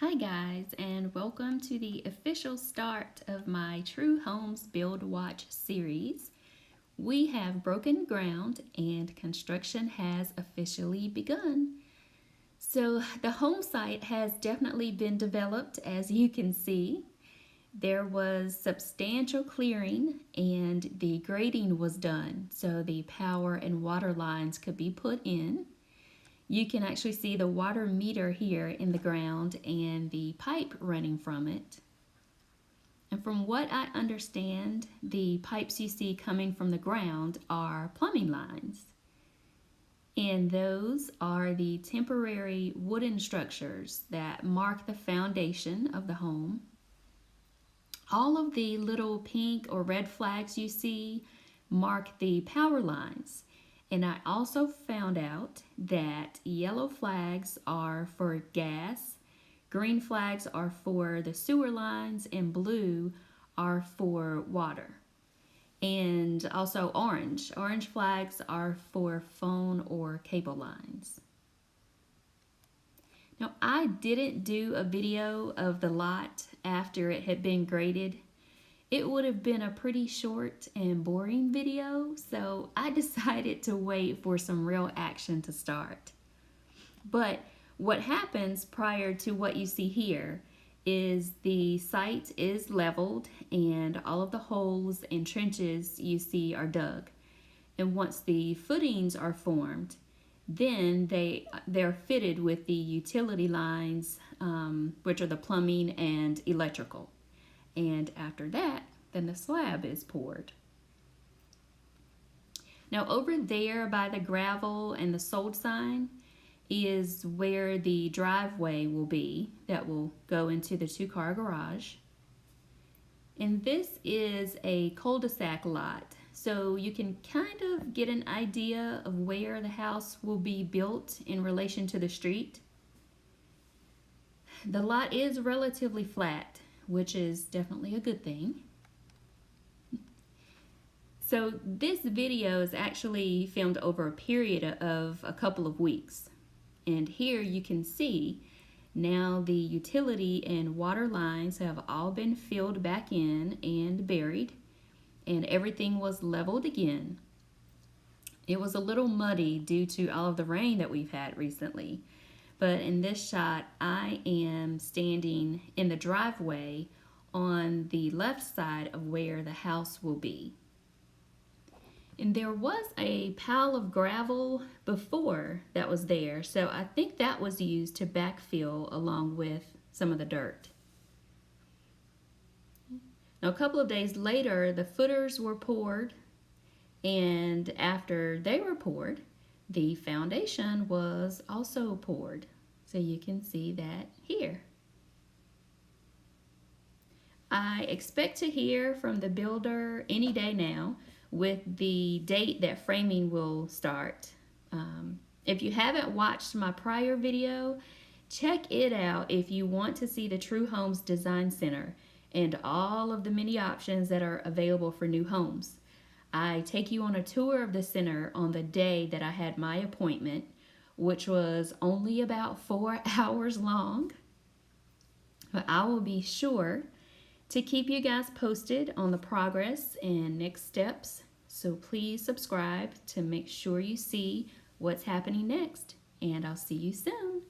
Hi guys, and welcome to the official start of my True Homes Build Watch series. We have broken ground and construction has officially begun. So the home site has definitely been developed, as you can see. There was substantial clearing and the grading was done so the power and water lines could be put in. You can actually see the water meter here in the ground and the pipe running from it. And from what I understand, the pipes you see coming from the ground are plumbing lines. And those are the temporary wooden structures that mark the foundation of the home. All of the little pink or red flags you see mark the power lines. And I also found out that yellow flags are for gas, green flags are for the sewer lines, and blue are for water. And also orange. Orange flags are for phone or cable lines. Now, I didn't do a video of the lot after it had been graded. It would have been a pretty short and boring video, so I decided to wait for some real action to start. But what happens prior to what you see here is the site is leveled and all of the holes and trenches you see are dug. And once the footings are formed, then they're fitted with the utility lines, which are the plumbing and electrical. And after that, then the slab is poured. Now over there by the gravel and the sold sign is where the driveway will be that will go into the two-car garage. And this is a cul-de-sac lot, so you can kind of get an idea of where the house will be built in relation to the street. The lot is relatively flat, which is definitely a good thing. So this video is actually filmed over a period of a couple of weeks. And here you can see now the utility and water lines have all been filled back in and buried, and everything was leveled again. It was a little muddy due to all of the rain that we've had recently. But in this shot, I am standing in the driveway on the left side of where the house will be. And there was a pile of gravel before that was there, so I think that was used to backfill along with some of the dirt. Now, a couple of days later, the footers were poured, and after they were poured, the foundation was also poured. So you can see that here. I expect to hear from the builder any day now with the date that framing will start. If you haven't watched my prior video, check it out if you want to see the True Homes Design Center and all of the many options that are available for new homes. I take you on a tour of the center on the day that I had my appointment, which was only about 4 hours long. But I will be sure to keep you guys posted on the progress and next steps. So please subscribe to make sure you see what's happening next. And I'll see you soon.